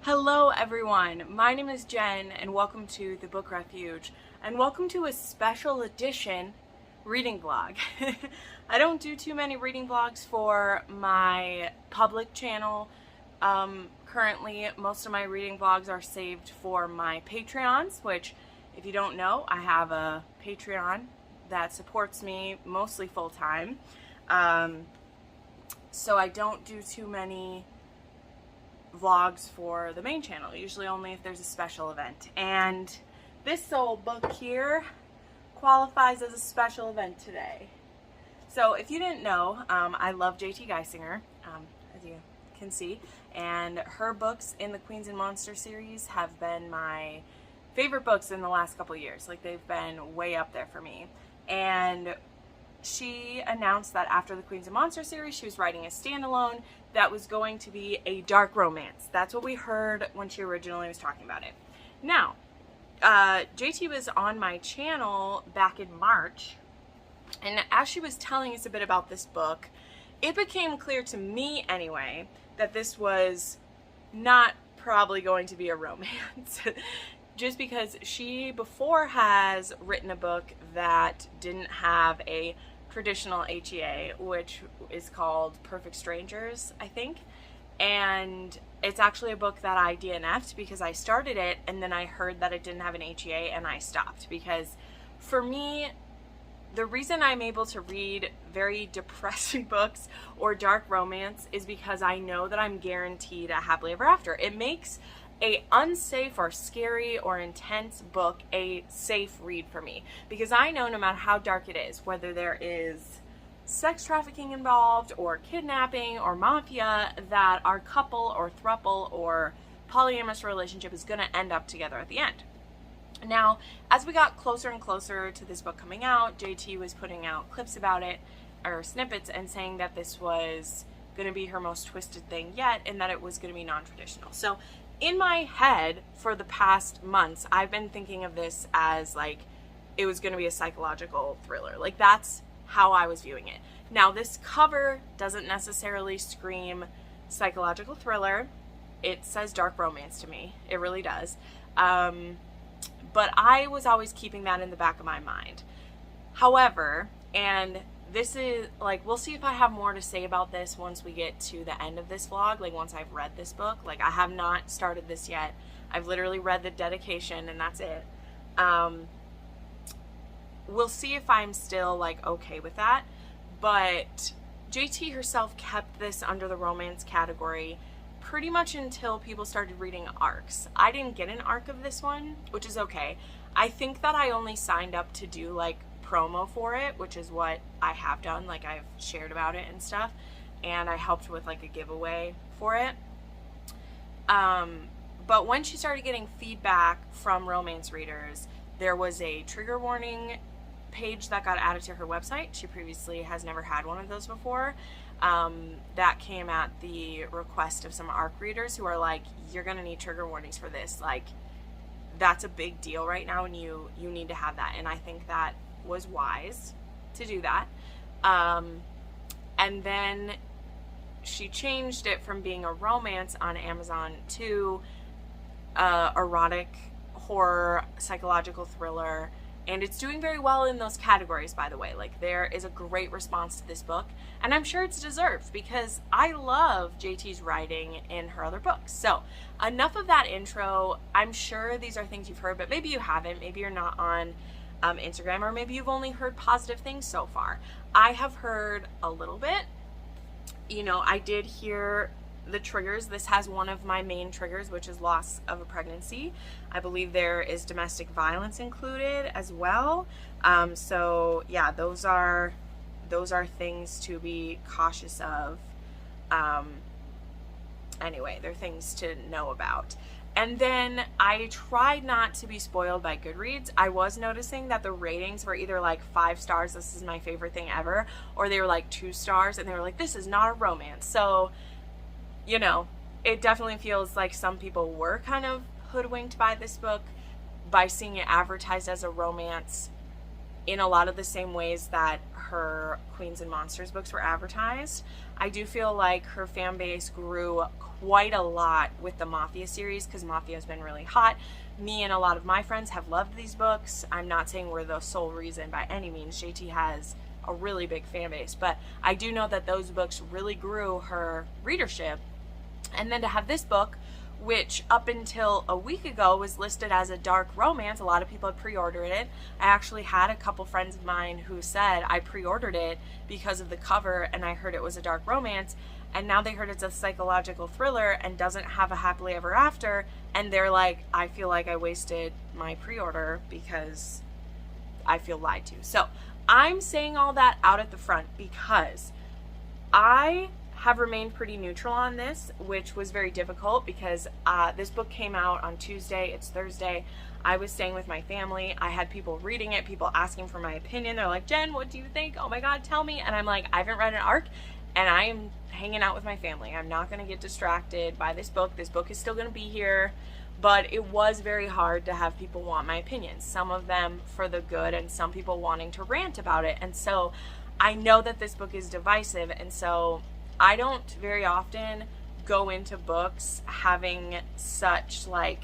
Hello everyone, my name is Jen and welcome to the Book Refuge and welcome to a special edition reading vlog. I don't do too many reading vlogs for my public channel. Currently most of my reading vlogs are saved for my Patreons, which if you don't know, I have a Patreon that supports me mostly full-time. So I don't do too many vlogs for the main channel, usually only if there's a special event, and this old book here qualifies as a special event today. So if you didn't know, I love Geissinger, as you can see, and her books in the Queens and Monsters series have been my favorite books in the last couple years. Like, they've been way up there for me. And she announced that after the Queens and Monsters series, she was writing a standalone that was going to be a dark romance. That's what we heard when she originally was talking about it. Now, JT was on my channel back in March, and as she was telling us a bit about this book, it became clear to me anyway that this was not probably going to be a romance. Just because she before has written a book that didn't have a traditional HEA, which is called Perfect Strangers, I think. And it's actually a book that I DNF'd because I started it and then I heard that it didn't have an HEA and I stopped. Because for me, the reason I'm able to read very depressing books or dark romance is because I know that I'm guaranteed a happily ever after. It makes a unsafe or scary or intense book a safe read for me, because I know no matter how dark it is, whether there is sex trafficking involved or kidnapping or mafia, that our couple or throuple or polyamorous relationship is going to end up together at the end. Now, as we got closer and closer to this book coming out, JT was putting out clips about it, or snippets, and saying that this was going to be her most twisted thing yet and that it was going to be non-traditional. So in my head for the past months, I've been thinking of this as like it was going to be a psychological thriller. Like, that's how I was viewing it. Now, this cover doesn't necessarily scream psychological thriller. It says dark romance to me. It really does. But I was always keeping that in the back of my mind. However, and this is like, we'll see if I have more to say about this once we get to the end of this vlog, like once I've read this book. Like, I have not started this yet. I've literally read the dedication and that's it. We'll see if I'm still like okay with that. But JT herself kept this under the romance category pretty much until people started reading arcs. I didn't get an arc of this one, which is okay. I think that I only signed up to do like promo for it, which is what I have done. Like, I've shared about it and stuff, and I helped with like a giveaway for it. But when she started getting feedback from romance readers, there was a trigger warning page that got added to her website. She previously has never had one of those before. That came at the request of some ARC readers who are like, you're gonna need trigger warnings for this. Like, that's a big deal right now, and you need to have that. And I think that was wise to do that. And then she changed it from being a romance on Amazon to erotic, horror, psychological thriller, and it's doing very well in those categories, by the way. Like, there is a great response to this book, and I'm sure it's deserved because I love JT's writing in her other books. So enough of that intro. I'm sure these are things you've heard, but maybe you haven't. Maybe you're not on Instagram, or maybe you've only heard positive things so far. I have heard a little bit. You know, I did hear the triggers. This has one of my main triggers, which is loss of a pregnancy. I believe there is domestic violence included as well. So yeah, those are things to be cautious of. Anyway, they're things to know about. And then I tried not to be spoiled by Goodreads. I was noticing that the ratings were either like 5 stars, this is my favorite thing ever, or they were like 2 stars and they were like, this is not a romance. So, you know, it definitely feels like some people were kind of hoodwinked by this book by seeing it advertised as a romance in a lot of the same ways that her Queens and Monsters books were advertised. I do feel like her fan base grew quite a lot with the Mafia series, because Mafia has been really hot. Me and a lot of my friends have loved these books. I'm not saying we're the sole reason by any means. JT has a really big fan base, but I do know that those books really grew her readership. And then to have this book, which up until a week ago was listed as a dark romance, a lot of people had pre-ordered it. I actually had a couple friends of mine who said, I pre-ordered it because of the cover and I heard it was a dark romance, and now they heard it's a psychological thriller and doesn't have a happily ever after, and they're like, I feel like I wasted my pre-order because I feel lied to. So I'm saying all that out at the front because I have remained pretty neutral on this, which was very difficult because this book came out on Tuesday. It's Thursday. I was staying with my family. I had people reading it, people asking for my opinion. They're like, Jen, what do you think? Oh my God, tell me. And I'm like, I haven't read an arc and I am hanging out with my family. I'm not going to get distracted by this book. This book is still going to be here. But it was very hard to have people want my opinions. Some of them for the good and some people wanting to rant about it. And so I know that this book is divisive. And so I don't very often go into books having such like,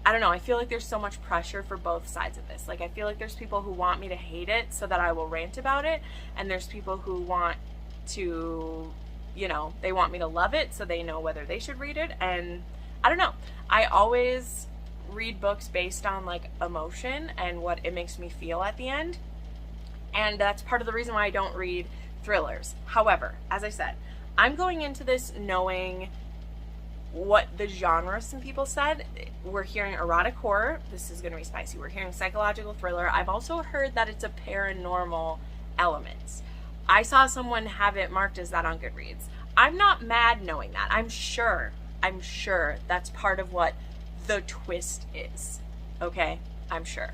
I don't know, I feel like there's so much pressure for both sides of this. Like I feel like there's people who want me to hate it so that I will rant about it, and there's people who want to, you know, they want me to love it so they know whether they should read it. And I don't know, I always read books based on like emotion and what it makes me feel at the end, and that's part of the reason why I don't read thrillers. However, as I said, I'm going into this knowing what the genre some people said. We're hearing erotic horror. This is going to be spicy. We're hearing psychological thriller. I've also heard that it's a paranormal elements. I saw someone have it marked as that on Goodreads. I'm not mad knowing that. I'm sure that's part of what the twist is. Okay? I'm sure.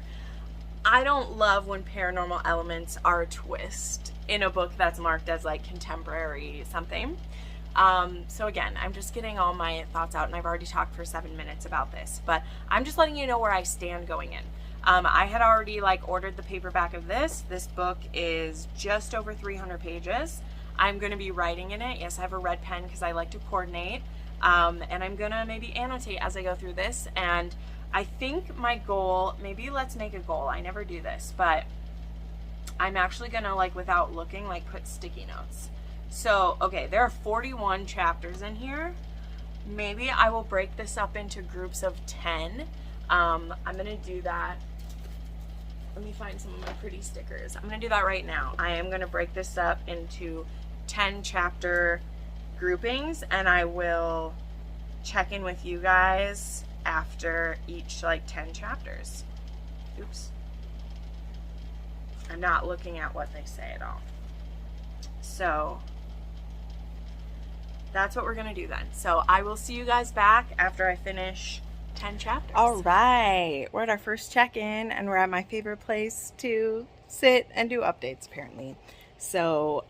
I don't love when paranormal elements are a twist in a book that's marked as like contemporary something. So again, I'm just getting all my thoughts out, and I've already talked for 7 minutes about this, but I'm just letting you know where I stand going in. I had already like ordered the paperback of this. This book is just over 300 pages. I'm going to be writing in it. Yes, I have a red pen because I like to coordinate. And I'm going to maybe annotate as I go through this. And I think my goal, maybe let's make a goal. I never do this, but I'm actually going to, like, without looking, like, put sticky notes. So, okay, there are 41 chapters in here. Maybe I will break this up into groups of 10. I'm going to do that. Let me find some of my pretty stickers. I'm going to do that right now. I am going to break this up into 10 chapter groupings, and I will check in with you guys after each, like, 10 chapters. Oops. I'm not looking at what they say at all. So that's what we're going to do then. So I will see you guys back after I finish 10 chapters. All right. We're at our first check-in, and we're at my favorite place to sit and do updates, apparently. So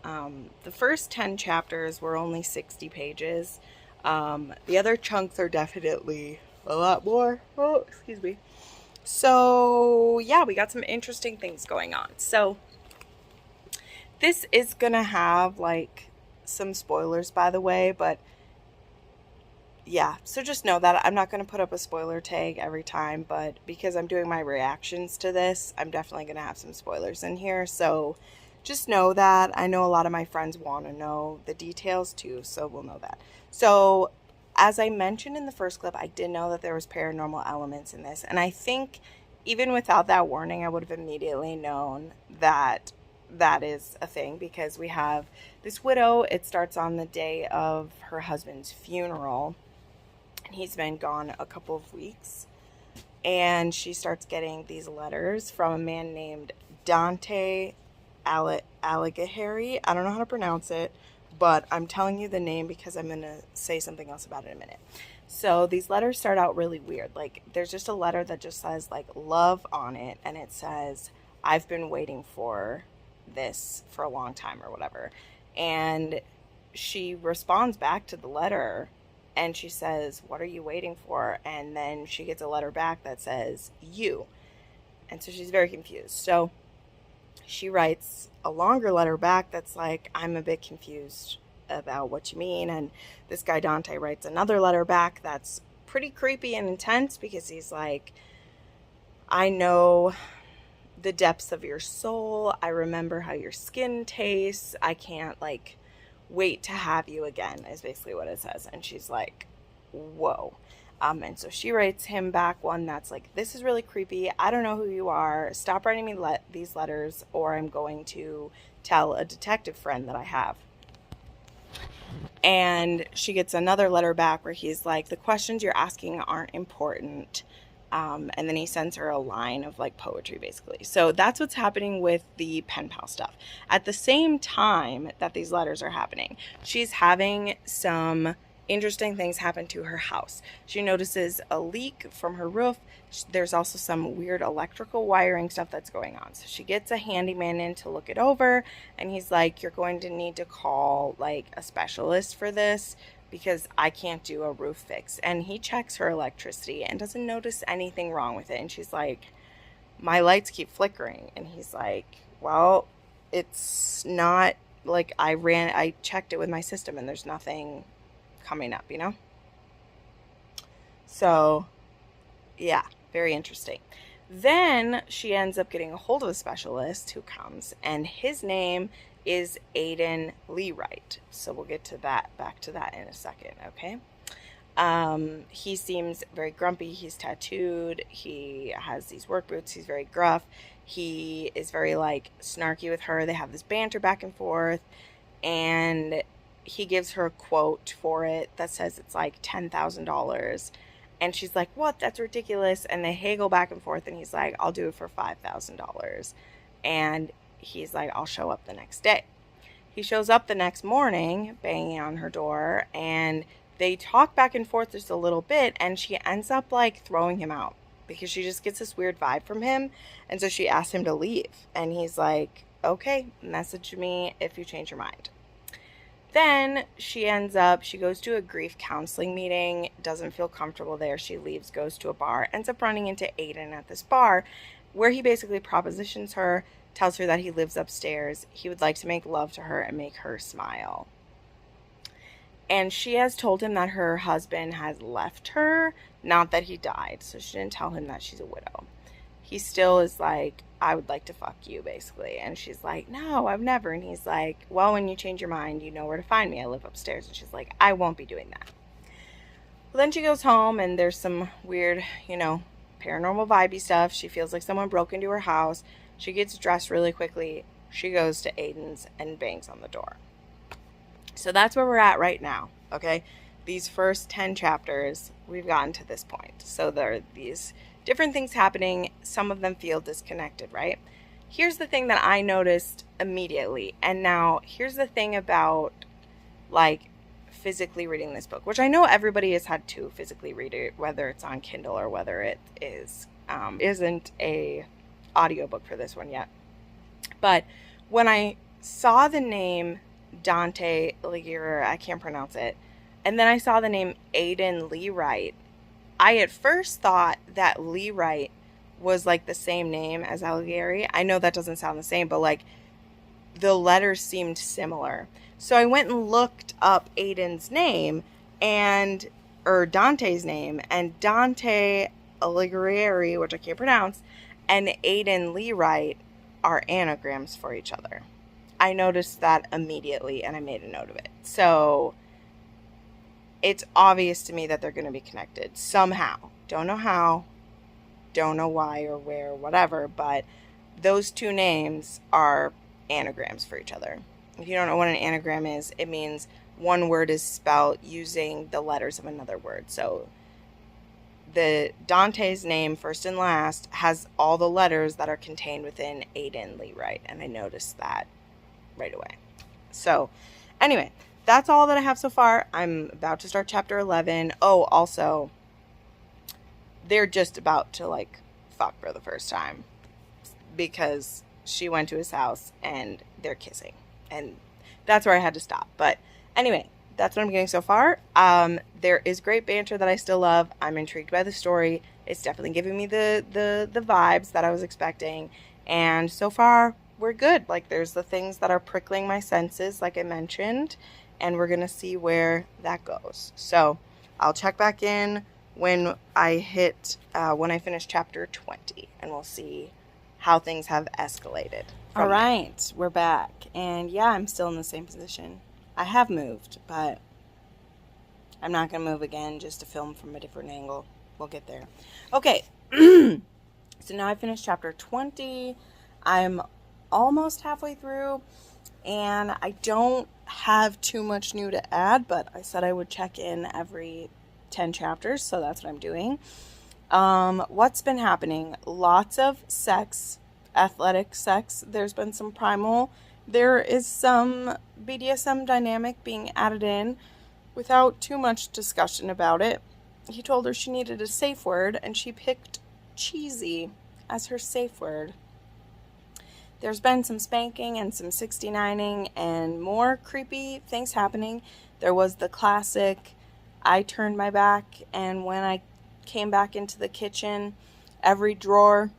the first 10 chapters were only 60 pages. The other chunks are definitely a lot more. Oh, excuse me. So yeah, we got some interesting things going on. So this is gonna have like some spoilers, by the way, but yeah, so just know that I'm not gonna put up a spoiler tag every time, but because I'm doing my reactions to this, I'm definitely gonna have some spoilers in here. So just know that. I know a lot of my friends want to know the details too, so we'll know that. So as I mentioned in the first clip, I did know that there was paranormal elements in this, and I think even without that warning, I would have immediately known that that is a thing, because we have this widow. It starts on the day of her husband's funeral, and he's been gone a couple of weeks, and she starts getting these letters from a man named Dante Alighieri. I don't know how to pronounce it, but I'm telling you the name because I'm going to say something else about it in a minute. So these letters start out really weird. Like, there's just a letter that just says, like, love on it, and it says, I've been waiting for this for a long time or whatever. And she responds back to the letter, and she says, what are you waiting for? And then she gets a letter back that says, you. And so she's very confused. So she writes a longer letter back that's like, I'm a bit confused about what you mean. And this guy Dante writes another letter back that's pretty creepy and intense, because he's like, I know the depths of your soul. I remember how your skin tastes. I can't like wait to have you again, is basically what it says. And she's like, whoa. And so she writes him back one that's like, this is really creepy. I don't know who you are. Stop writing me these letters, or I'm going to tell a detective friend that I have. And she gets another letter back where he's like, the questions you're asking aren't important. And then he sends her a line of like poetry, basically. So that's what's happening with the pen pal stuff. At the same time that these letters are happening, she's having some interesting things happen to her house. She notices a leak from her roof. There's also some weird electrical wiring stuff that's going on. So she gets a handyman in to look it over, and he's like, you're going to need to call like a specialist for this, because I can't do a roof fix. And he checks her electricity and doesn't notice anything wrong with it. And she's like, my lights keep flickering. And he's like, well, it's not like I checked it with my system and there's nothing coming up, you know? So yeah, very interesting. Then she ends up getting a hold of a specialist who comes, and his name is Aiden Leewright. So we'll get to that, back to that in a second, okay? He seems very grumpy. He's tattooed. He has these work boots. He's very gruff. He is very like snarky with her. They have this banter back and forth, and he gives her a quote for it that says it's like $10,000. And she's like, what? That's ridiculous. And they haggle back and forth, and he's like, I'll do it for $5,000. And he's like, I'll show up the next day. He shows up the next morning, banging on her door, and they talk back and forth just a little bit, and she ends up like throwing him out because she just gets this weird vibe from him. And so she asks him to leave, and he's like, okay, message me if you change your mind. Then she goes to a grief counseling meeting, doesn't feel comfortable there. She leaves, goes to a bar, ends up running into Aiden at this bar, where he basically propositions her, tells her that he lives upstairs. He would like to make love to her and make her smile. And she has told him that her husband has left her, not that he died. So she didn't tell him that she's a widow. He still is like, I would like to fuck you, basically. And she's like, no, I've never. And he's like, well, when you change your mind, you know where to find me. I live upstairs. And she's like, I won't be doing that. Well, then she goes home, and there's some weird, paranormal vibey stuff. She feels like someone broke into her house. She gets dressed really quickly. She goes to Aiden's and bangs on the door. So that's where we're at right now, okay? These first 10 chapters, we've gotten to this point. So there are these different things happening. Some of them feel disconnected, right? Here's the thing that I noticed immediately. And now here's the thing about like physically reading this book, which I know everybody has had to physically read it, whether it's on Kindle or whether it isn't a audiobook for this one yet. But when I saw the name Dante Alighieri, I can't pronounce it, and then I saw the name Aiden Leewright, I at first thought that Leewright was like the same name as Alighieri. I know that doesn't sound the same, but like the letters seemed similar. So I went and looked up Aiden's name or Dante's name, and Dante Alighieri, which I can't pronounce, and Aiden Leewright are anagrams for each other. I noticed that immediately, and I made a note of it. So it's obvious to me that they're going to be connected somehow. Don't know how, don't know why or where or whatever, but those two names are anagrams for each other. If you don't know what an anagram is, it means one word is spelled using the letters of another word. So the Dante's name, first and last, has all the letters that are contained within Aiden Leewright, and I noticed that right away. So anyway, that's all that I have so far. I'm about to start chapter 11. Oh, also, they're just about to like fuck for the first time because she went to his house and they're kissing, and that's where I had to stop. But anyway, that's what I'm getting so far. There is great banter that I still love. I'm intrigued by the story. It's definitely giving me the vibes that I was expecting. And so far, we're good. Like, there's the things that are prickling my senses, like I mentioned, and we're going to see where that goes. So I'll check back in when I finish chapter 20, and we'll see how things have escalated. All right, we're back. And yeah, I'm still in the same position. I have moved, but I'm not going to move again just to film from a different angle. We'll get there. Okay, so now I finished chapter 20. I'm almost halfway through, and I don't have too much new to add, but I said I would check in every 10 chapters, so that's what I'm doing. What's been happening? Lots of sex, athletic sex. There's been some primal. There is some BDSM dynamic being added in without too much discussion about it. He told her she needed a safe word, and she picked cheesy as her safe word. There's been some spanking and some 69ing and more creepy things happening. There was the classic, I turned my back, and when I came back into the kitchen, every drawer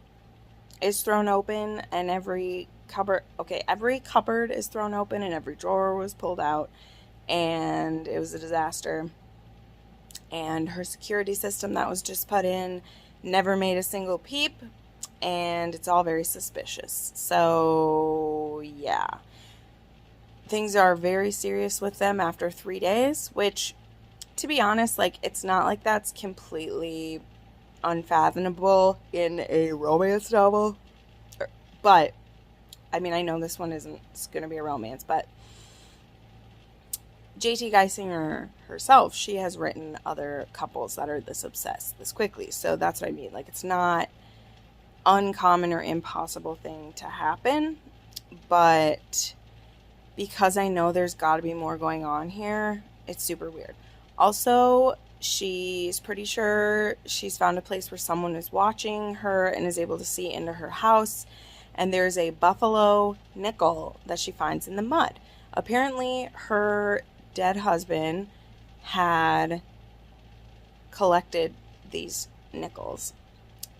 is thrown open and every cupboard is thrown open and every drawer was pulled out, and it was a disaster. And her security system that was just put in never made a single peep, and it's all very suspicious. So yeah, things are very serious with them after 3 days, which, to be honest, like, it's not like that's completely unfathomable in a romance novel. But I mean, I know this one isn't going to be a romance, but JT Geissinger herself, she has written other couples that are this obsessed this quickly. So that's what I mean. Like, it's not uncommon or impossible thing to happen, but because I know there's got to be more going on here, it's super weird. Also, she's pretty sure she's found a place where someone is watching her and is able to see into her house, and there's a buffalo nickel that she finds in the mud. Apparently, her dead husband had collected these nickels,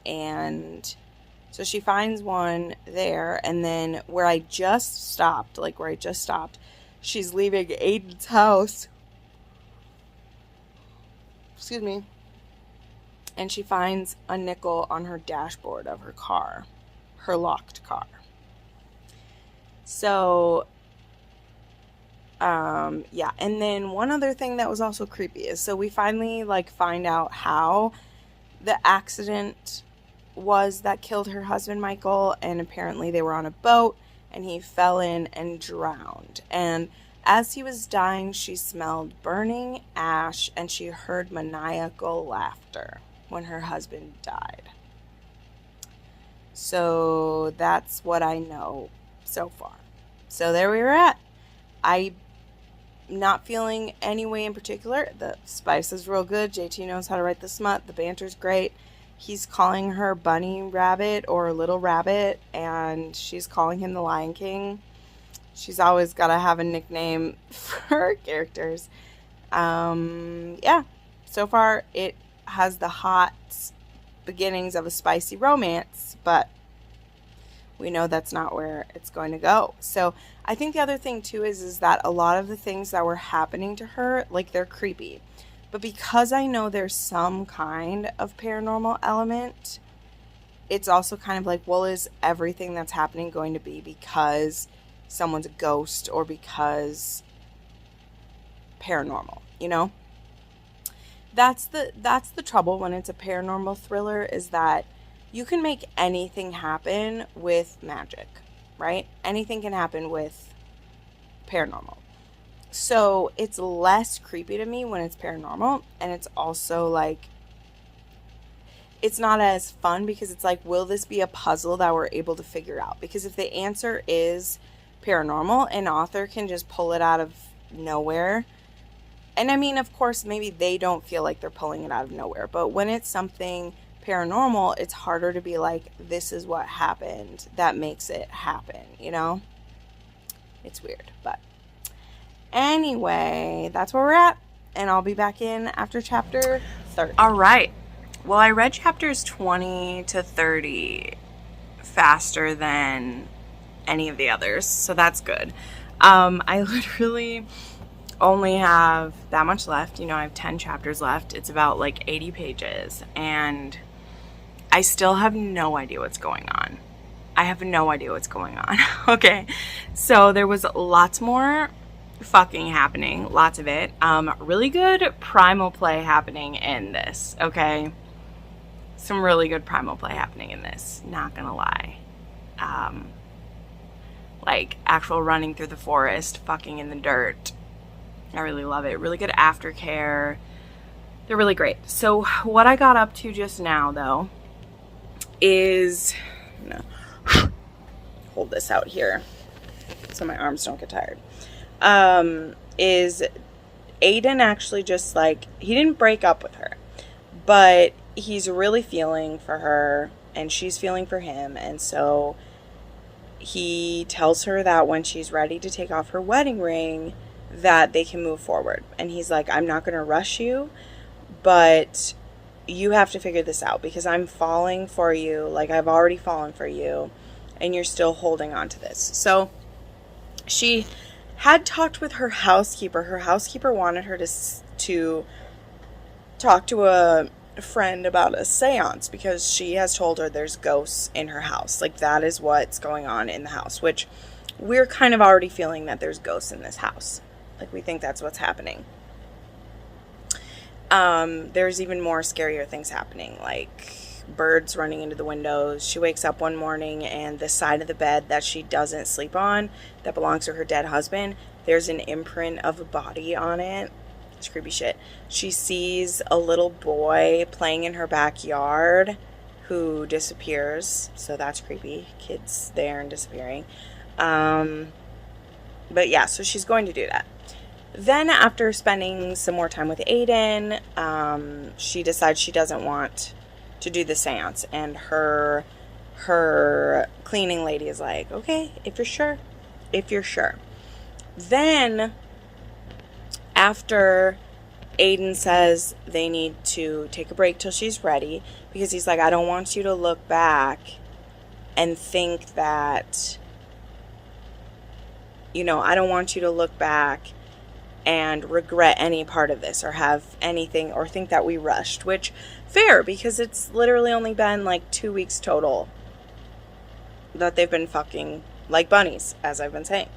and so she finds one there, and then where I just stopped, she's leaving Aiden's house. Excuse me. And she finds a nickel on her dashboard of her car, her locked car. So, yeah. And then one other thing that was also creepy is, so we finally, find out how the accident was that killed her husband, Michael, and apparently they were on a boat, and he fell in and drowned. And as he was dying, she smelled burning ash, and she heard maniacal laughter when her husband died. So that's what I know so far. So there we were at. I'm not feeling any way in particular. The spice is real good. JT knows how to write the smut. The banter's great. He's calling her Bunny Rabbit or Little Rabbit, and she's calling him the Lion King. She's always got to have a nickname for her characters. Yeah, so far it has the hot beginnings of a spicy romance, but we know that's not where it's going to go. So I think the other thing too is that a lot of the things that were happening to her, they're creepy. But because I know there's some kind of paranormal element, it's also kind of like, well, is everything that's happening going to be because someone's a ghost or because paranormal, That's the trouble when it's a paranormal thriller, is that you can make anything happen with magic, right? Anything can happen with paranormal. So it's less creepy to me when it's paranormal, and it's also it's not as fun because it's like, will this be a puzzle that we're able to figure out? Because if the answer is paranormal, an author can just pull it out of nowhere. And I mean, of course, maybe they don't feel like they're pulling it out of nowhere, but when it's something paranormal, it's harder to be like, this is what happened that makes it happen, It's weird, but Anyway, that's where we're at. And I'll be back in after chapter 30. All right. Well, I read chapters 20 to 30 faster than any of the others, so that's good. I literally only have that much left. I have 10 chapters left. It's about like 80 pages, and I still have no idea what's going on. I have no idea what's going on. Okay, so there was lots more fucking happening, lots of it. Really good primal play happening in this, okay? Some really good primal play happening in this, not gonna lie. Like actual running through the forest, fucking in the dirt. I really love it. Really good aftercare. They're really great. So what I got up to just now, though, is... I'm gonna hold this out here so my arms don't get tired. Is Aiden actually just like... He didn't break up with her, but he's really feeling for her, and she's feeling for him, and so he tells her that when she's ready to take off her wedding ring, that they can move forward. And he's like, I'm not going to rush you, but you have to figure this out, because I'm falling for you. Like, I've already fallen for you, and you're still holding on to this. So she had talked with her housekeeper. Her housekeeper wanted her to talk to a friend about a seance, because she has told her there's ghosts in her house. Like, that is what's going on in the house, which we're kind of already feeling that there's ghosts in this house. Like, we think that's what's happening. There's even more scarier things happening, like birds running into the windows. She wakes up one morning, and the side of the bed that she doesn't sleep on, that belongs to her dead husband, there's an imprint of a body on it. It's creepy shit. She sees a little boy playing in her backyard who disappears. So that's creepy. Kids there and disappearing. But yeah, so she's going to do that. Then after spending some more time with Aiden, she decides she doesn't want to do the seance. And her cleaning lady is like, okay, if you're sure. Then after Aiden says they need to take a break till she's ready, because he's like, I don't want you to look back and think that, I don't want you to look back and regret any part of this, or have anything, or think that we rushed, which, fair, because it's literally only been like 2 weeks total that they've been fucking like bunnies, as I've been saying.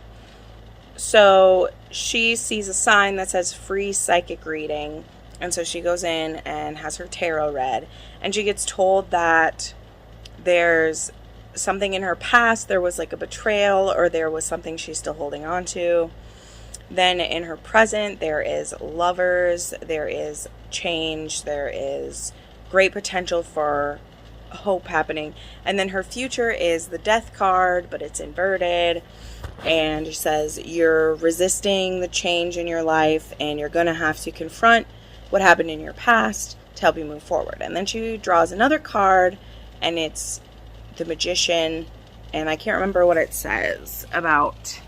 So she sees a sign that says free psychic reading, and so she goes in and has her tarot read, and she gets told that there's something in her past. There was like a betrayal, or there was something she's still holding on to. Then in her present, there is lovers, there is change, there is great potential for hope happening. And then her future is the death card, but it's inverted. And it says you're resisting the change in your life, and you're going to have to confront what happened in your past to help you move forward. And then she draws another card, and it's the Magician. And I can't remember what it says about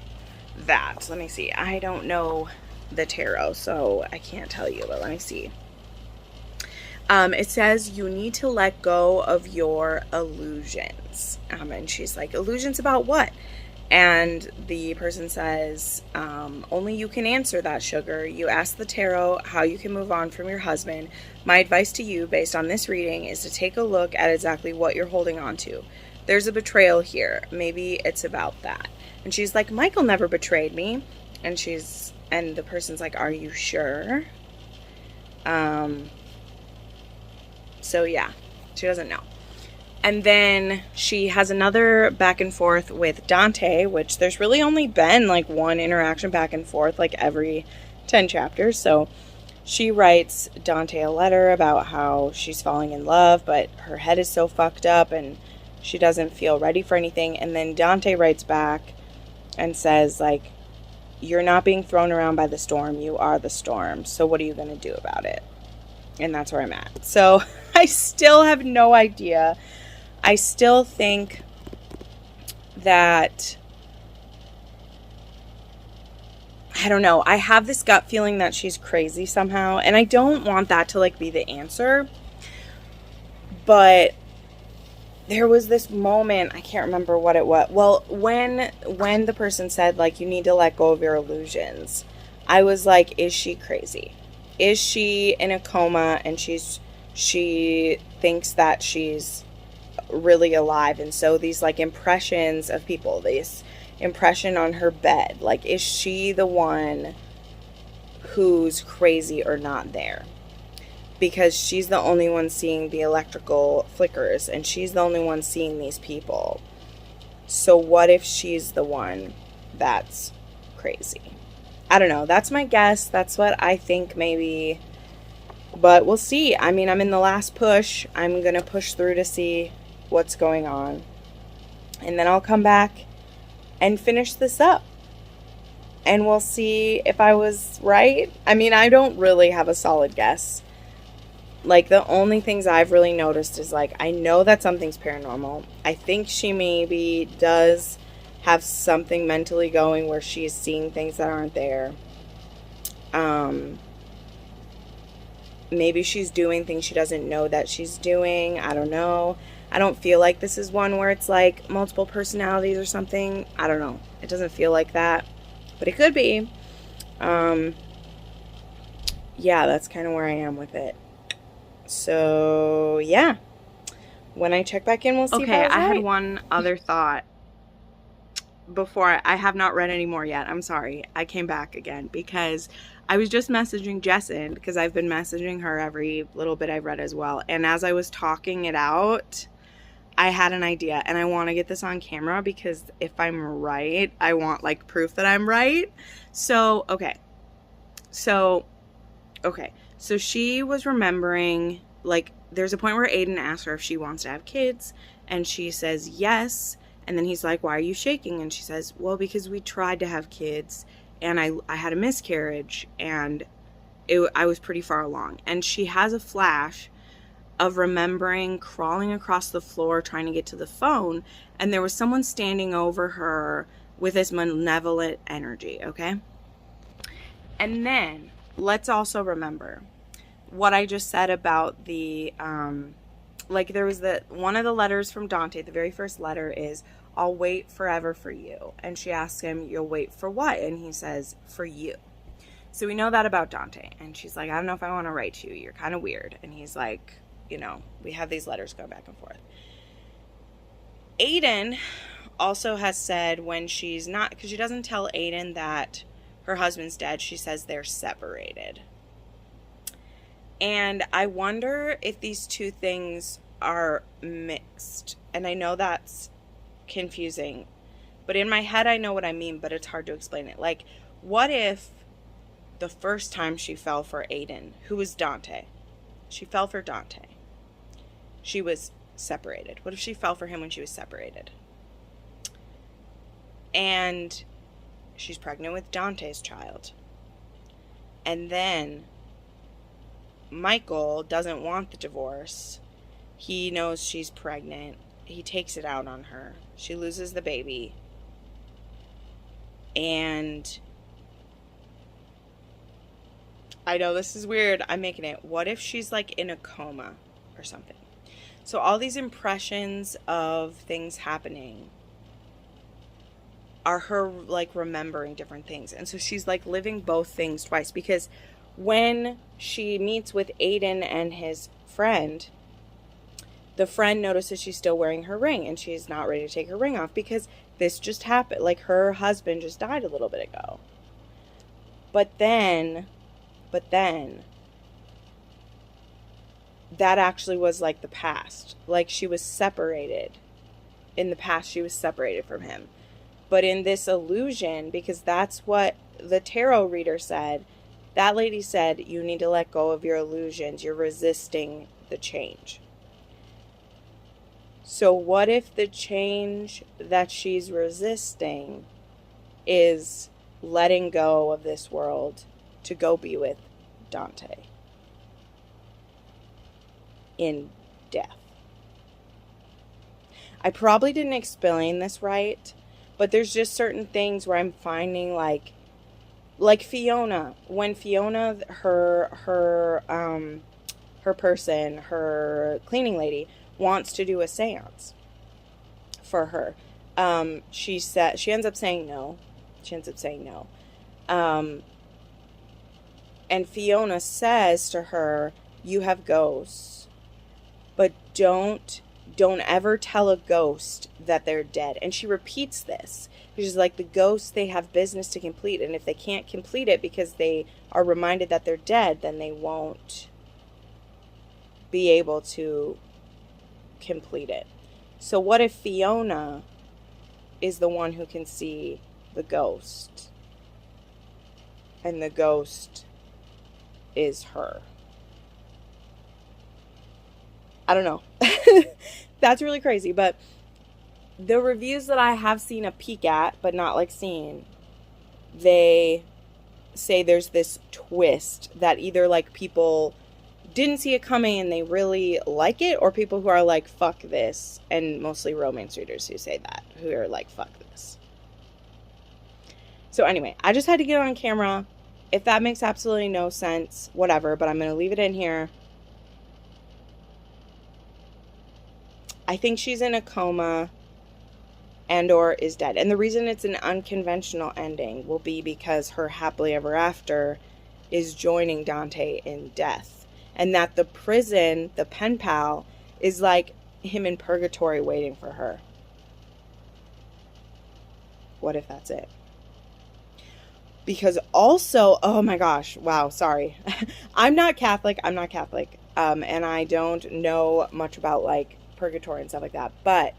that. Let me see. I don't know the tarot, so I can't tell you, but let me see. It says you need to let go of your illusions. And she's like, illusions about what? And the person says, only you can answer that, sugar. You ask the tarot how you can move on from your husband. My advice to you, based on this reading, is to take a look at exactly what you're holding on to. There's a betrayal here. Maybe it's about that. And she's like, Michael never betrayed me. And the person's like, are you sure? So yeah, she doesn't know. And then she has another back and forth with Dante, which there's really only been like one interaction back and forth like every 10 chapters. So she writes Dante a letter about how she's falling in love, but her head is so fucked up and she doesn't feel ready for anything. And then Dante writes back and says, like, you're not being thrown around by the storm. You are the storm. So what are you going to do about it? And that's where I'm at. So I still have no idea. I still think that I don't know. I have this gut feeling that she's crazy somehow, and I don't want that to like be the answer. But there was this moment, I can't remember what it was. Well, when the person said like you need to let go of your illusions, I was like, is she crazy? Is she in a coma and she thinks that she's really alive, and so these like impressions of people, this impression on her bed, like is she the one who's crazy or not there? Because she's the only one seeing the electrical flickers and she's the only one seeing these people. So what if she's the one that's crazy? I don't know. That's my guess. That's what I think maybe. But we'll see. I mean, I'm in the last push. I'm going to push through to see what's going on. And then I'll come back and finish this up. And we'll see if I was right. I mean, I don't really have a solid guess. Like, the only things I've really noticed is, like, I know that something's paranormal. I think she maybe does have something mentally going where she's seeing things that aren't there. Maybe she's doing things she doesn't know that she's doing. I don't know. I don't feel like this is one where it's, like, multiple personalities or something. I don't know. It doesn't feel like that. But it could be. Yeah, that's kind of where I am with it. So, yeah. When I check back in, we'll see. Okay, I had one other thought before. I have not read any more yet. I'm sorry. I came back again because I was just messaging Jessin, because I've been messaging her every little bit I've read as well. And as I was talking it out, I had an idea. And I want to get this on camera because if I'm right, I want, like, proof that I'm right. So, okay. So she was remembering, like, there's a point where Aiden asks her if she wants to have kids, and she says yes, and then he's like, why are you shaking? And she says, well, because we tried to have kids, and I had a miscarriage, and I was pretty far along. And she has a flash of remembering crawling across the floor trying to get to the phone, and there was someone standing over her with this malevolent energy, okay? And then let's also remember what I just said about the, like, there was one of the letters from Dante, the very first letter is, I'll wait forever for you. And she asks him, you'll wait for what? And he says, for you. So we know that about Dante. And she's like, I don't know if I want to write to you. You're kind of weird. And he's like, you know, we have these letters go back and forth. Aiden also has said when she's not, because she doesn't tell Aiden that her husband's dead, she says they're separated. And I wonder if these two things are mixed. And I know that's confusing, but in my head I know what I mean, but it's hard to explain it. Like, what if the first time she fell for Aiden, who was Dante, she fell for Dante, she was separated? What if she fell for him when she was separated? And she's pregnant with Dante's child. And then Michael doesn't want the divorce. He knows she's pregnant. He takes it out on her. She loses the baby. And I know this is weird. I'm making it. What if she's like in a coma or something? So all these impressions of things happening are her like remembering different things. And so she's like living both things twice, because when she meets with Aiden and his friend, the friend notices she's still wearing her ring and she's not ready to take her ring off because this just happened. Like, her husband just died a little bit ago. But then that actually was like the past. Like, she was separated. In the past, she was separated from him. But in this illusion, because that's what the tarot reader said, that lady said, you need to let go of your illusions. You're resisting the change. So what if the change that she's resisting is letting go of this world to go be with Dante in death? I probably didn't explain this right, but there's just certain things where I'm finding, like, Like Fiona, when Fiona, her person, her cleaning lady, wants to do a seance for her. She ends up saying no. And Fiona says to her, you have ghosts, but don't ever tell a ghost that they're dead. And she repeats this. She's like, the ghosts, they have business to complete. And if they can't complete it because they are reminded that they're dead, then they won't be able to complete it. So what if Fiona is the one who can see the ghost? And the ghost is her. I don't know. That's really crazy. But the reviews that I have seen a peek at, but not like seen, they say there's this twist that either like people didn't see it coming and they really like it, or people who are like, fuck this. And mostly romance readers who say that, who are like, fuck this. So anyway, I just had to get on camera. If that makes absolutely no sense, whatever, but I'm going to leave it in here. I think she's in a coma and or is dead. And the reason it's an unconventional ending will be because her happily ever after is joining Dante in death. And that the prison, the pen pal, is like him in purgatory waiting for her. What if that's it? Because also, oh my gosh, wow, sorry. I'm not Catholic, and I don't know much about like purgatory and stuff like that, but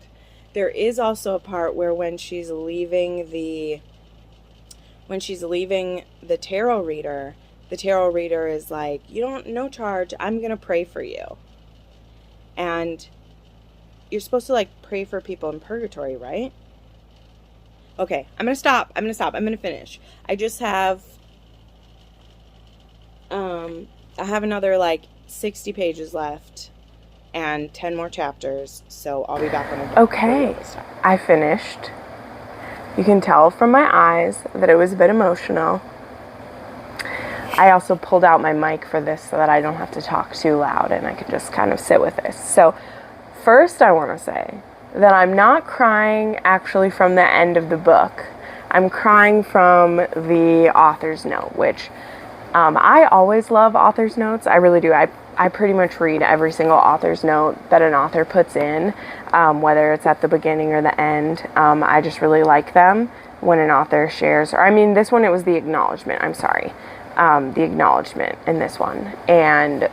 there is also a part where when she's leaving the tarot reader, the tarot reader is like, no charge, I'm gonna pray for you. And you're supposed to like pray for people in purgatory, right? Okay, I'm gonna stop. I'm gonna finish. I just have I have another like 60 pages left and 10 more chapters, so I'll be back when I'm done. Okay, I finished. You can tell from my eyes that it was a bit emotional. I also pulled out my mic for this so that I don't have to talk too loud and I can just kind of sit with this. So first I want to say that I'm not crying actually from the end of the book. I'm crying from the author's note, which I always love author's notes. I really do. I pretty much read every single author's note that an author puts in, whether it's at the beginning or the end. I just really like them when an author shares, or I mean, this one, it was the acknowledgement. I'm sorry. The acknowledgement in this one. And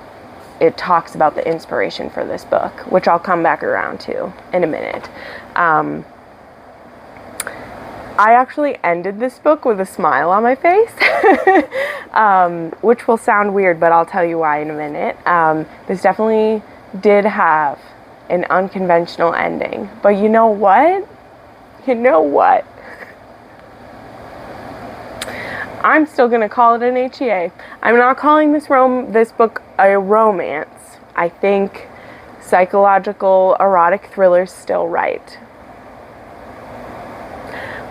it talks about the inspiration for this book, which I'll come back around to in a minute. I actually ended this book with a smile on my face, which will sound weird, but I'll tell you why in a minute. This definitely did have an unconventional ending, but you know what? I'm still going to call it an HEA. I'm not calling this book a romance. I think psychological erotic thriller's still right.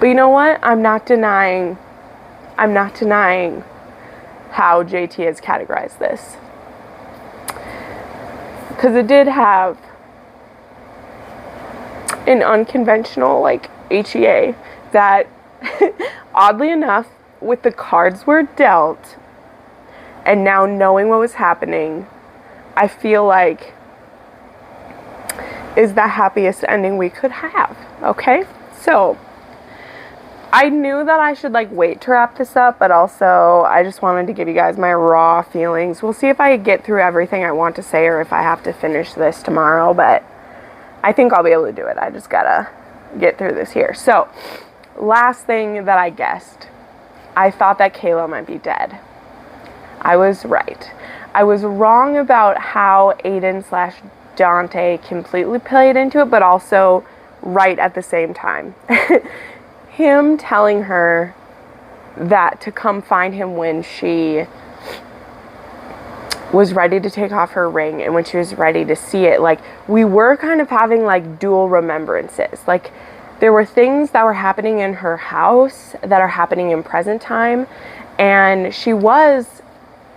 But you know what? I'm not denying how JT has categorized this. Because it did have an unconventional, like, HEA that, oddly enough, with the cards were dealt, and now knowing what was happening, I feel like is the happiest ending we could have, okay? So, I knew that I should, like, wait to wrap this up, but also I just wanted to give you guys my raw feelings. We'll see if I get through everything I want to say or if I have to finish this tomorrow, but I think I'll be able to do it. I just gotta get through this here. So, last thing that I guessed. I thought that Kayla might be dead. I was right. I was wrong about how Aiden/Dante completely played into it, but also right at the same time. Him telling her that to come find him when she was ready to take off her ring and when she was ready to see it, like, we were kind of having like dual remembrances. Like, there were things that were happening in her house that are happening in present time, And she was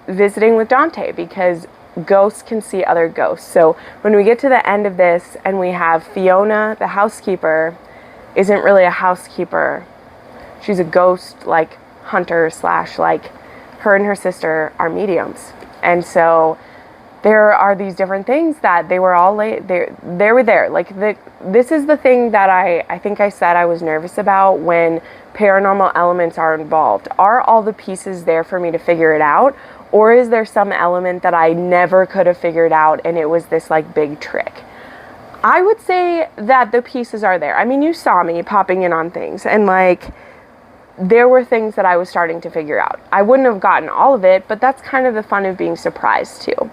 visiting with Dante because ghosts can see other ghosts. So when we get to the end of this and we have Fiona, the housekeeper, isn't really a housekeeper. She's a ghost, like, hunter slash, like, her and her sister are mediums. And so there are these different things that they were all they were there. Like, this is the thing that I think I said I was nervous about when paranormal elements are involved. Are all the pieces there for me to figure it out? Or is there some element that I never could have figured out and it was this, like, big trick? I would say that the pieces are there. I mean, you saw me popping in on things, and, like, there were things that I was starting to figure out. I wouldn't have gotten all of it, but that's kind of the fun of being surprised too.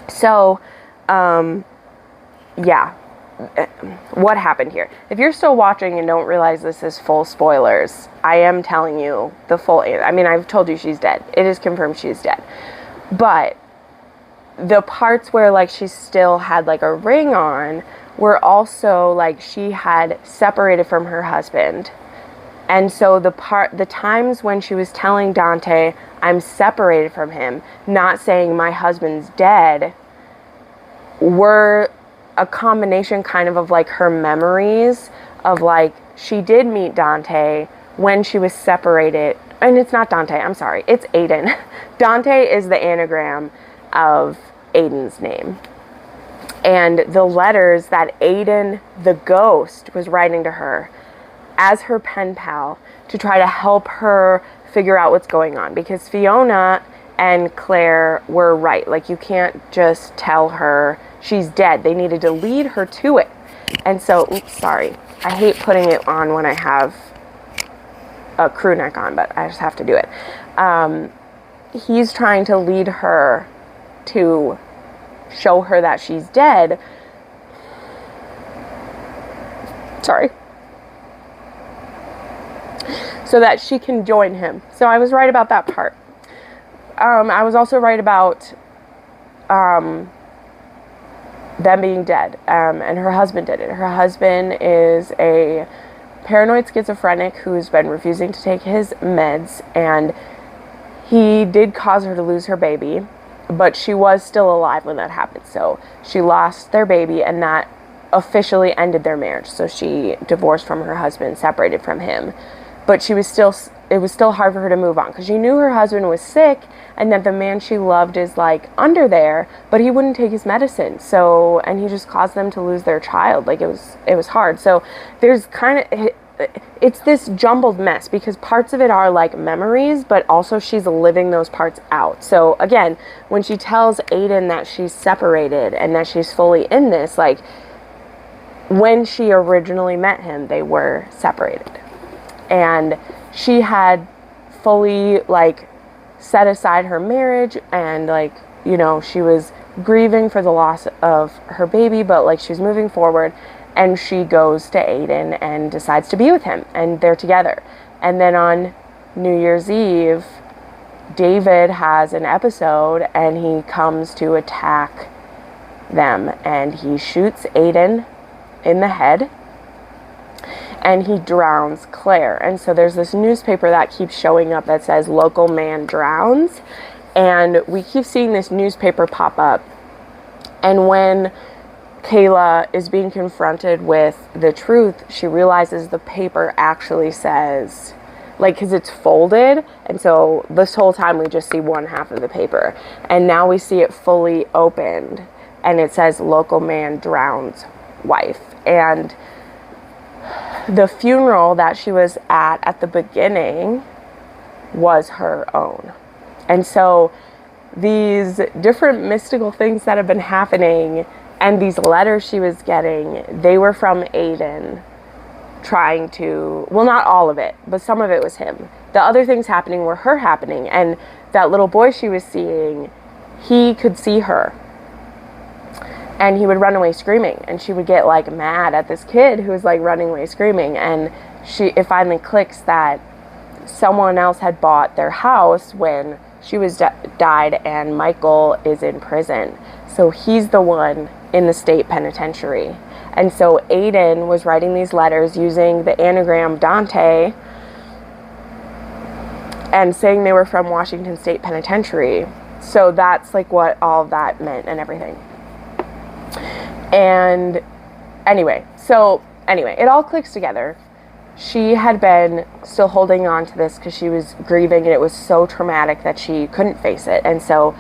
So, yeah. What happened here? If you're still watching and don't realize this is full spoilers, I am telling you the full, I mean, I've told you she's dead. It is confirmed she's dead. But the parts where, like, she still had, like, a ring on were also, like, she had separated from her husband. And so the times when she was telling Dante, I'm separated from him, not saying my husband's dead, were a combination kind of like her memories of, like, she did meet Dante when she was separated. And it's not Dante, I'm sorry, it's Aiden. Dante is the anagram of Aiden's name. And the letters that Aiden, the ghost, was writing to her as her pen pal to try to help her figure out what's going on. Because Fiona and Claire were right. Like, you can't just tell her she's dead. They needed to lead her to it. And so, oops, sorry. I hate putting it on when I have a crew neck on, but I just have to do it. He's trying to lead her to show her that she's dead. Sorry. So that she can join him. So I was right about that part. I was also right about them being dead, and her husband did it. Her husband is a paranoid schizophrenic who's been refusing to take his meds, and he did cause her to lose her baby, but she was still alive when that happened. So she lost their baby, and that officially ended their marriage. So she divorced from her husband, separated from him. But it was still hard for her to move on because she knew her husband was sick and that the man she loved is, like, under there, but he wouldn't take his medicine. So, and he just caused them to lose their child. Like, it was hard. So there's it's this jumbled mess because parts of it are, like, memories, but also she's living those parts out. So again, when she tells Aiden that she's separated and that she's fully in this, like, when she originally met him, they were separated. And she had fully, like, set aside her marriage and, like, you know, she was grieving for the loss of her baby, but, like, she's moving forward, and she goes to Aiden and decides to be with him, and they're together. And then on New Year's Eve, David has an episode and he comes to attack them, and he shoots Aiden in the head. And he drowns Claire. And so there's this newspaper that keeps showing up that says local man drowns. And we keep seeing this newspaper pop up. And when Kayla is being confronted with the truth, she realizes the paper actually says, like, because it's folded. And so this whole time we just see one half of the paper. And now we see it fully opened. And it says local man drowns wife. And the funeral that she was at the beginning was her own. And so these different mystical things that have been happening and these letters she was getting, they were from Aiden trying to, well, not all of it, but some of it was him. The other things happening were her happening. And that little boy she was seeing, he could see her. And he would run away screaming, and she would get, like, mad at this kid who was, like, running away screaming. And it finally clicks that someone else had bought their house when she was died, and Michael is in prison. So he's the one in the state penitentiary. And so Aiden was writing these letters using the anagram Dante and saying they were from Washington State Penitentiary. So that's like what all that meant and everything. And anyway, it all clicks together. She had been still holding on to this because she was grieving, and it was so traumatic that she couldn't face it. And so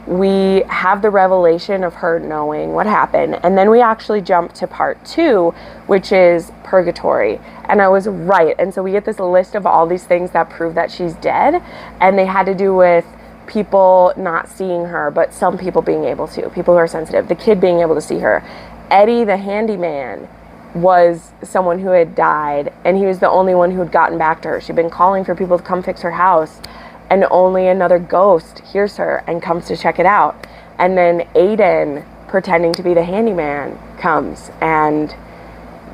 we have the revelation of her knowing what happened, and then we actually jump to part 2, which is purgatory. And I was right. And so we get this list of all these things that prove that she's dead, and they had to do with people not seeing her, but some people being able to, people who are sensitive, the kid being able to see her. Eddie, the handyman, was someone who had died, and he was the only one who had gotten back to her. She'd been calling for people to come fix her house, and only another ghost hears her and comes to check it out. And then Aiden, pretending to be the handyman, comes, and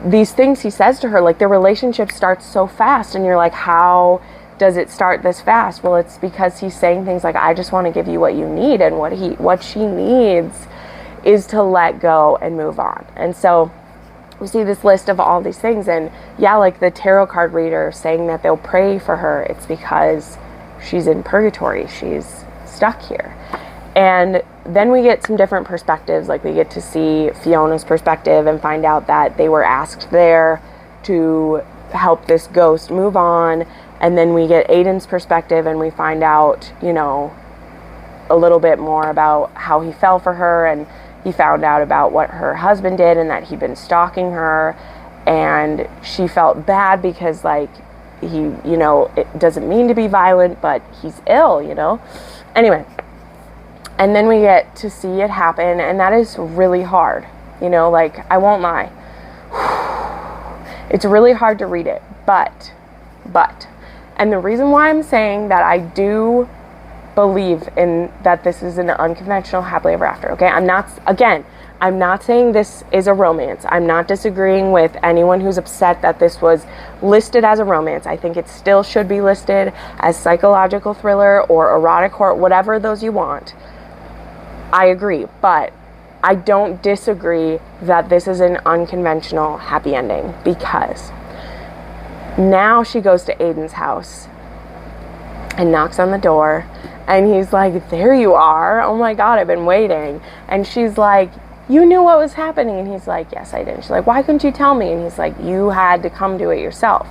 these things he says to her, like, their relationship starts so fast, and you're like, how does it start this fast? Well, it's because he's saying things like, I just want to give you what you need, and what she needs is to let go and move on. And so we see this list of all these things, and yeah, like the tarot card reader saying that they'll pray for her, it's because she's in purgatory, she's stuck here. And then we get some different perspectives, like we get to see Fiona's perspective and find out that they were asked there to help this ghost move on. And then we get Aiden's perspective, and we find out, you know, a little bit more about how he fell for her, and he found out about what her husband did and that he'd been stalking her, and she felt bad because, like, he, you know, it doesn't mean to be violent, but he's ill, you know. Anyway, and then we get to see it happen, and that is really hard, you know, like, I won't lie. It's really hard to read it, but, and the reason why I'm saying that I do believe in that this is an unconventional happily ever after, okay? I'm not saying this is a romance. I'm not disagreeing with anyone who's upset that this was listed as a romance. I think it still should be listed as psychological thriller or erotic horror, whatever those you want. I agree, but I don't disagree that this is an unconventional happy ending, because now she goes to Aiden's house and knocks on the door, and he's like, there you are. Oh my God, I've been waiting. And she's like, you knew what was happening? And he's like, yes, I did. She's like, why couldn't you tell me? And he's like, you had to come to it yourself.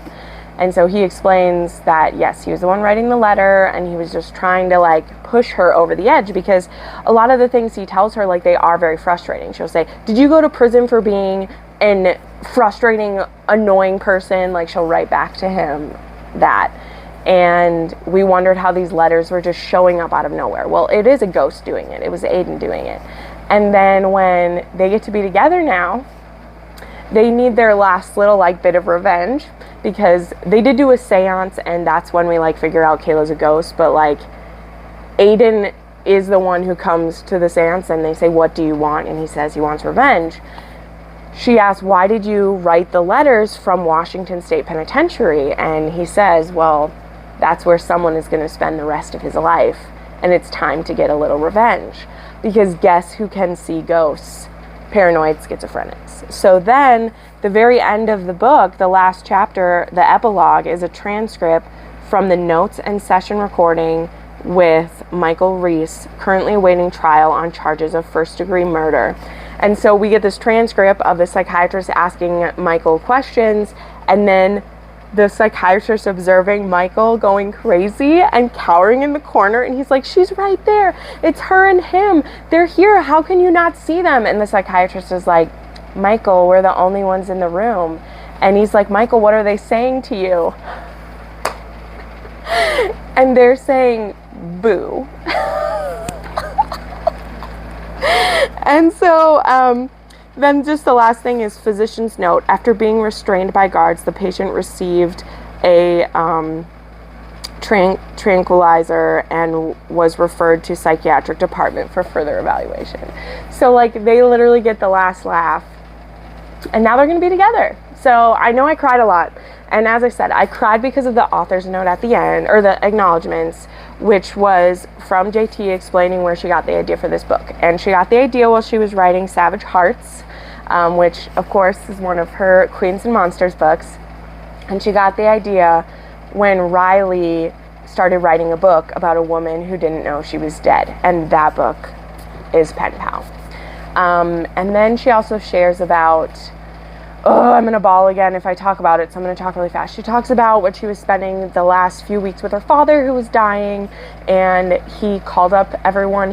And so he explains that, yes, he was the one writing the letter, and he was just trying to, like, push her over the edge, because a lot of the things he tells her, like, they are very frustrating. She'll say, did you go to prison for being an frustrating, annoying person? Like, she'll write back to him that. And we wondered how these letters were just showing up out of nowhere. Well, it is a ghost doing it. It was Aiden doing it. And then when they get to be together now, they need their last little, like, bit of revenge, because they did do a seance, and that's when we, like, figure out Kayla's a ghost. But, like, Aiden is the one who comes to the seance, and they say, what do you want? And he says he wants revenge. She asks, why did you write the letters from Washington State Penitentiary? And he says, well, that's where someone is going to spend the rest of his life, and it's time to get a little revenge. Because guess who can see ghosts? Paranoid schizophrenics. So then, the very end of the book, the last chapter, the epilogue, is a transcript from the notes and session recording with Michael Reese, currently awaiting trial on charges of first-degree murder. And so we get this transcript of the psychiatrist asking Michael questions, and then the psychiatrist observing Michael going crazy and cowering in the corner, and he's like, she's right there. It's her and him. They're here. How can you not see them? And the psychiatrist is like, Michael, we're the only ones in the room. And he's like, Michael, what are they saying to you? And they're saying, boo. And so, then just the last thing is physician's note. After being restrained by guards, the patient received a tranquilizer and was referred to psychiatric department for further evaluation. So, like, they literally get the last laugh, and now they're going to be together. So I know I cried a lot. And as I said, I cried because of the author's note at the end, or the acknowledgments, which was from JT explaining where she got the idea for this book. And she got the idea while she was writing Savage Hearts, which, of course, is one of her Queens and Monsters books. And she got the idea when Riley started writing a book about a woman who didn't know she was dead, and that book is Pen Pal. And then she also shares about, I'm gonna bawl again if I talk about it, so I'm gonna talk really fast. She talks about what she was spending the last few weeks with her father, who was dying, and he called up everyone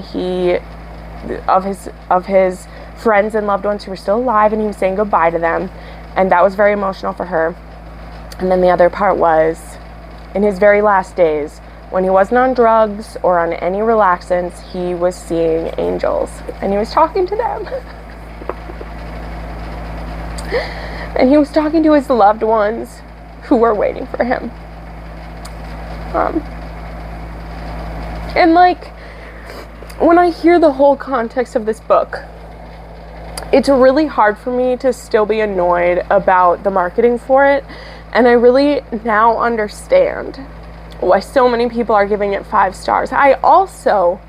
of his friends and loved ones who were still alive, and he was saying goodbye to them, and that was very emotional for her. And then the other part was, in his very last days, when he wasn't on drugs or on any relaxants, he was seeing angels, and he was talking to them. And he was talking to his loved ones who were waiting for him. And like, when I hear the whole context of this book, it's really hard for me to still be annoyed about the marketing for it. And I really now understand why so many people are giving it 5 stars. I also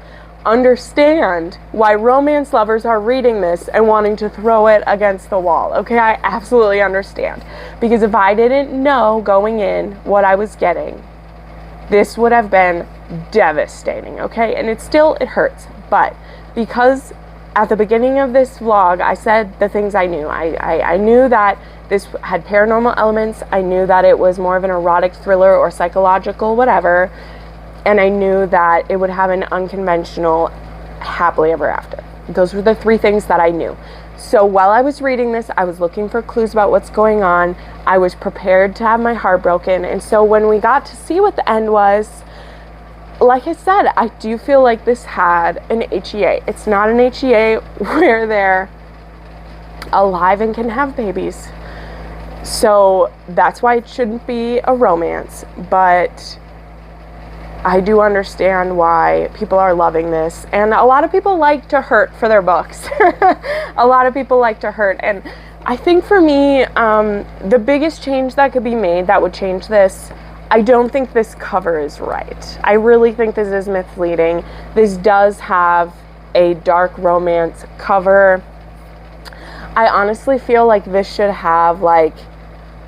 understand why romance lovers are reading this and wanting to throw it against the wall. Okay, I absolutely understand. Because if I didn't know going in what I was getting, this would have been devastating, okay? And it hurts. But because at the beginning of this vlog, I said the things I knew. I knew that this had paranormal elements. I knew that it was more of an erotic thriller or psychological, whatever. And I knew that it would have an unconventional happily ever after. Those were the 3 things that I knew. So while I was reading this, I was looking for clues about what's going on. I was prepared to have my heart broken. And so when we got to see what the end was, like I said, I do feel like this had an HEA. It's not an HEA where they're alive and can have babies. So that's why it shouldn't be a romance. But I do understand why people are loving this. And a lot of people like to hurt for their books. A lot of people like to hurt. And I think for me, the biggest change that could be made that would change this, I don't think this cover is right. I really think this is misleading. This does have a dark romance cover. I honestly feel like this should have like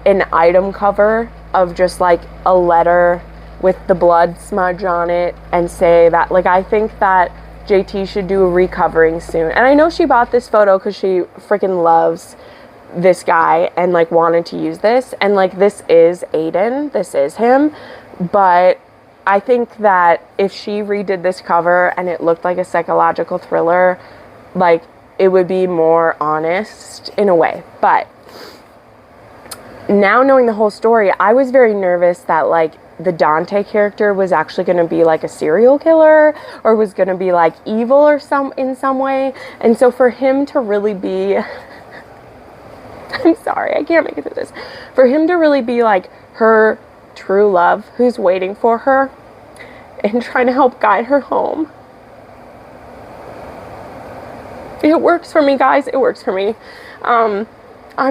an item cover of just like a letter with the blood smudge on it and say that, like, I think that JT should do a recovering soon. And I know she bought this photo because she freaking loves this guy and like wanted to use this, and like this is Aiden, this is him, but I think that if she redid this cover and it looked like a psychological thriller, like it would be more honest in a way. But now knowing the whole story, I was very nervous that like the Dante character was actually going to be like a serial killer or was going to be like evil or in some way. And so for him to really be I'm sorry, I can't make it through this. For him to really be like her true love who's waiting for her and trying to help guide her home. It works for me, guys. It works for me. I'm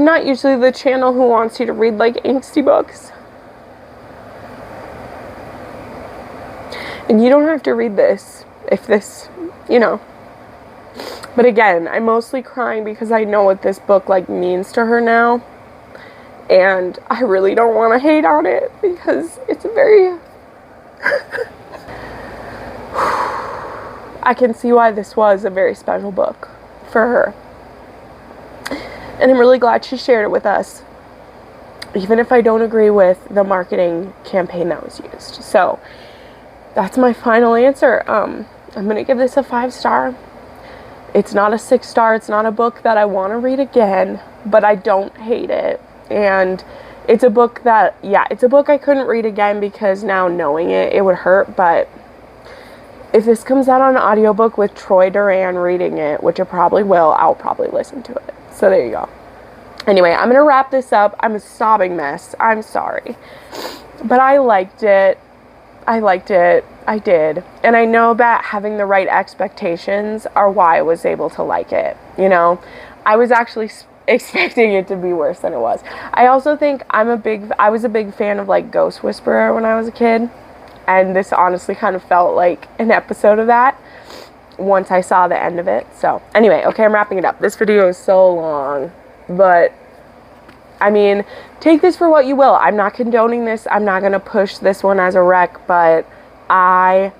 not usually the channel who wants you to read like angsty books. And you don't have to read this if this, you know. But again, I'm mostly crying because I know what this book like means to her now. And I really don't want to hate on it because it's very I can see why this was a very special book for her. And I'm really glad she shared it with us, even if I don't agree with the marketing campaign that was used. So that's my final answer. I'm going to give this a 5-star. It's not a 6-star. It's not a book that I want to read again, but I don't hate it. And it's a book that, yeah, it's a book I couldn't read again because now knowing it, it would hurt. But if this comes out on audiobook with Troy Duran reading it, which it probably will, I'll probably listen to it. So there you go. Anyway, I'm going to wrap this up. I'm a sobbing mess. I'm sorry. But I liked it. I did. And I know that having the right expectations are why I was able to like it. You know, I was actually expecting it to be worse than it was. I also think I was a big fan of like Ghost Whisperer when I was a kid. And this honestly kind of felt like an episode of that once I saw the end of it. So anyway, okay, I'm wrapping it up. This video is so long, but I mean, take this for what you will. I'm not condoning this. I'm not going to push this one as a rec, but I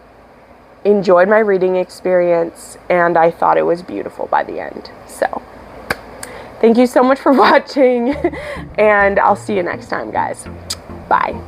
enjoyed my reading experience, and I thought it was beautiful by the end. So thank you so much for watching, and I'll see you next time, guys. Bye.